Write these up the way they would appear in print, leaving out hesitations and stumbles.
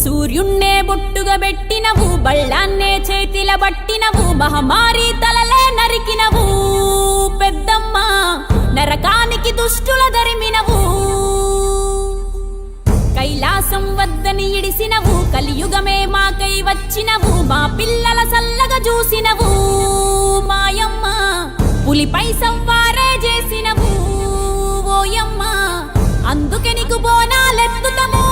సూర్యున్నే బొట్టుగా పెట్టినవు, బళ్ళాన్నే చేతిల బట్టినవు, మహమారి తలలే నరికినవు పెద్దమ్మ, నరకానికి దుష్టుల దరిమినవు. కైలాసం వద్దని ఇడిసినవు, కలియుగమే మాకై వచ్చినవు, మా పిల్లల సల్లగా చూసినవు మాయమ్మ, పులిపై సవ్వారే చేసినవు ఓయమ్మ, అందుకే నీకు బోనాలెత్తుతము.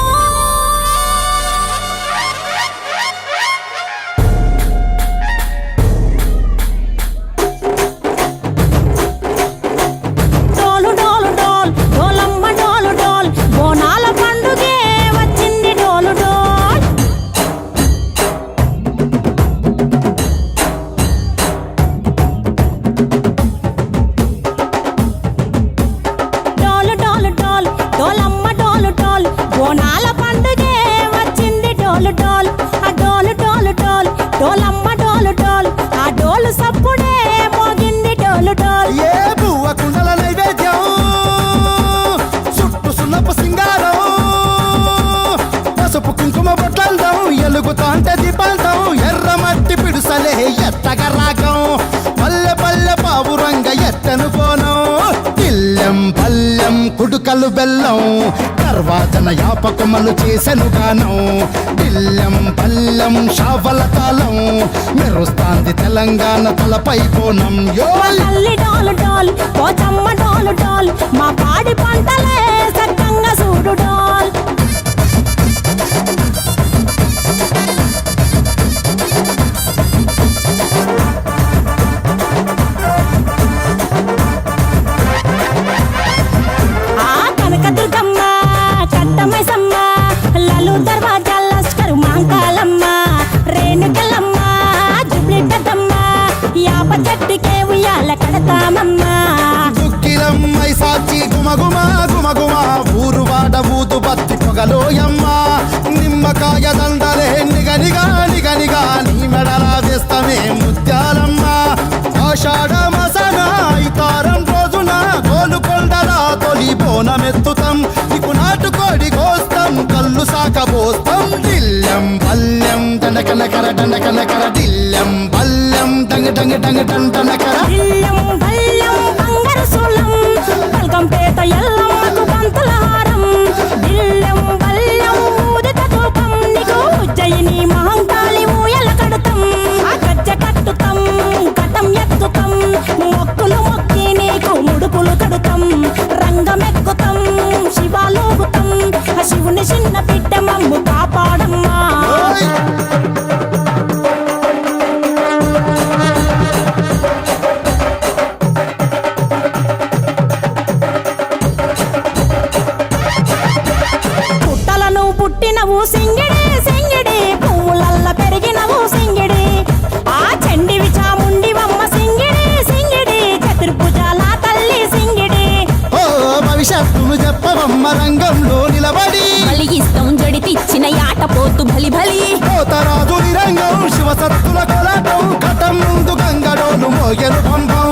ఎలుగుతాంటే దీపాంతం ఎర్రమట్టి పిడుసలే ఎత్తగా రాగం, పల్లె పల్లె పావురంగ ఎత్తను కోనం, ఇల్లెం పల్లెం కుడుకలు బెల్లం, తర్వాతన యాపకమలు చేసెను గానం, ఇల్లెం పల్లెం షావల తాళం, మెరుస్తాంది తెలంగాణ తలపై కోణం. మా పాడి పంటలే సక్కంగా చూడు డోల్. దుక్కిలమ్మై సాచి గుమగుమ గుమగుమ, ఊరు వాడ ఊదు బత్తి పొగలోయమ్మ, నిమ్మకాయ దండలే నిగనిగా నిగనిగా, నీ మెడలా వేస్తమే ముత్యాలమ్మ. ఆషాఢ మసన ఇతారం రోజున గోలుకొండలా తొలి బోనమెత్తుతాం, నీకు నాటుకోడి కోస్తాం, కళ్ళు సాకబోస్తాం. దిల్లెం పల్లెం దండకనకర దండకనకర, దిల్లెం పల్లెం డంగ డంగ డంగ డండనకర. పల్కంపేట ఎల్లమ్మకు పంతుల హారం, బిల్లెం బల్లెం ఊదిత ధూపం, నీకు ఉజ్జయిని మహంకాళి ఊయల కడతాం, గజ్జ కట్టుతాం కటం ఎత్తుతాం, మొక్కులు మొక్కి నీకు ముడుపులు కడుతాం, రంగమెక్కుతాం శివాలోగుతాం, శివుని చిన్న బిడ్డ మమ్ము కాపాడమ్మా. పుట్టినవు సింగిడి సింగిడి, పువ్వులల్ల పెరిగినవు సింగిడి, ఆ చండివి చాముండివమ్మ సింగిడి సింగిడి, చతుర్భుజాల తల్లి సింగిడి. ఓ భవిష్యత్తును చెప్పవమ్మ రంగంలో నిలబడి, బలిగిస్తాం జడితిచ్చిన యాట పోతు బలి బలి, పోతరాజు నిరంగం శివసత్తుల కొలటం, కటం ముందు గంగడోలు మోయను పంపం,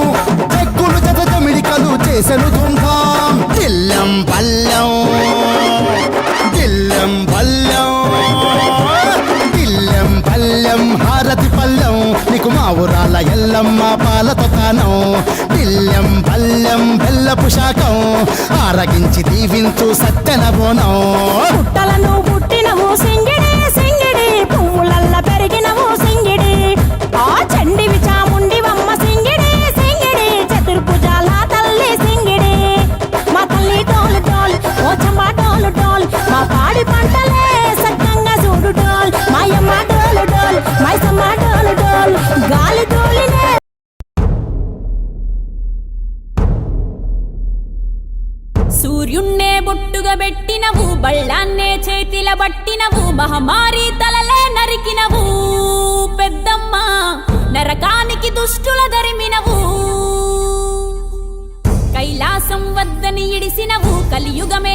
చెక్కులు జత జమిడికలు చేసెను తుంభం. దిల్లెం పల్లెం దిల్లెం పల్లెం దిల్లెం పల్లెం హారతి పల్లెం, నీకు మా ఊరాల ఎల్లమ్మ పాలతో కానం, దిల్లెం పల్లెం బెల్లపు శాఖం, ఆరగించి దీవించు సత్యన బోనం. పుట్టలను పుట్టినవు సింగిడి సింగిడి, పువ్వులల్ల పెరిగినవు సింగిడి, ఆ చండివి చాముండివమ్మ సింగిడి సింగిడి, చతుర్భుజాల తల్లి సింగిడి. మా తల్లి డోలు డోల్ ఓ చంబా డోలు డోల్, మా పాడి పంటలే సక్కంగా చూడు డోల్, మాయమ్మ డోలు డోల్ మైసమ్మ డోలు డోల్, గాలి డోలినే. సూర్యున్నే బొట్టుగా పెట్టినవు, బళ్ళాన్నే చేతిల బట్టినవు, మహమారి తలలే నరికినవు పెద్దమ్మ, నరకానికి దుష్టుల దరిమినవు. కైలాసం వద్దని ఇడిసినవు, కలియుగమే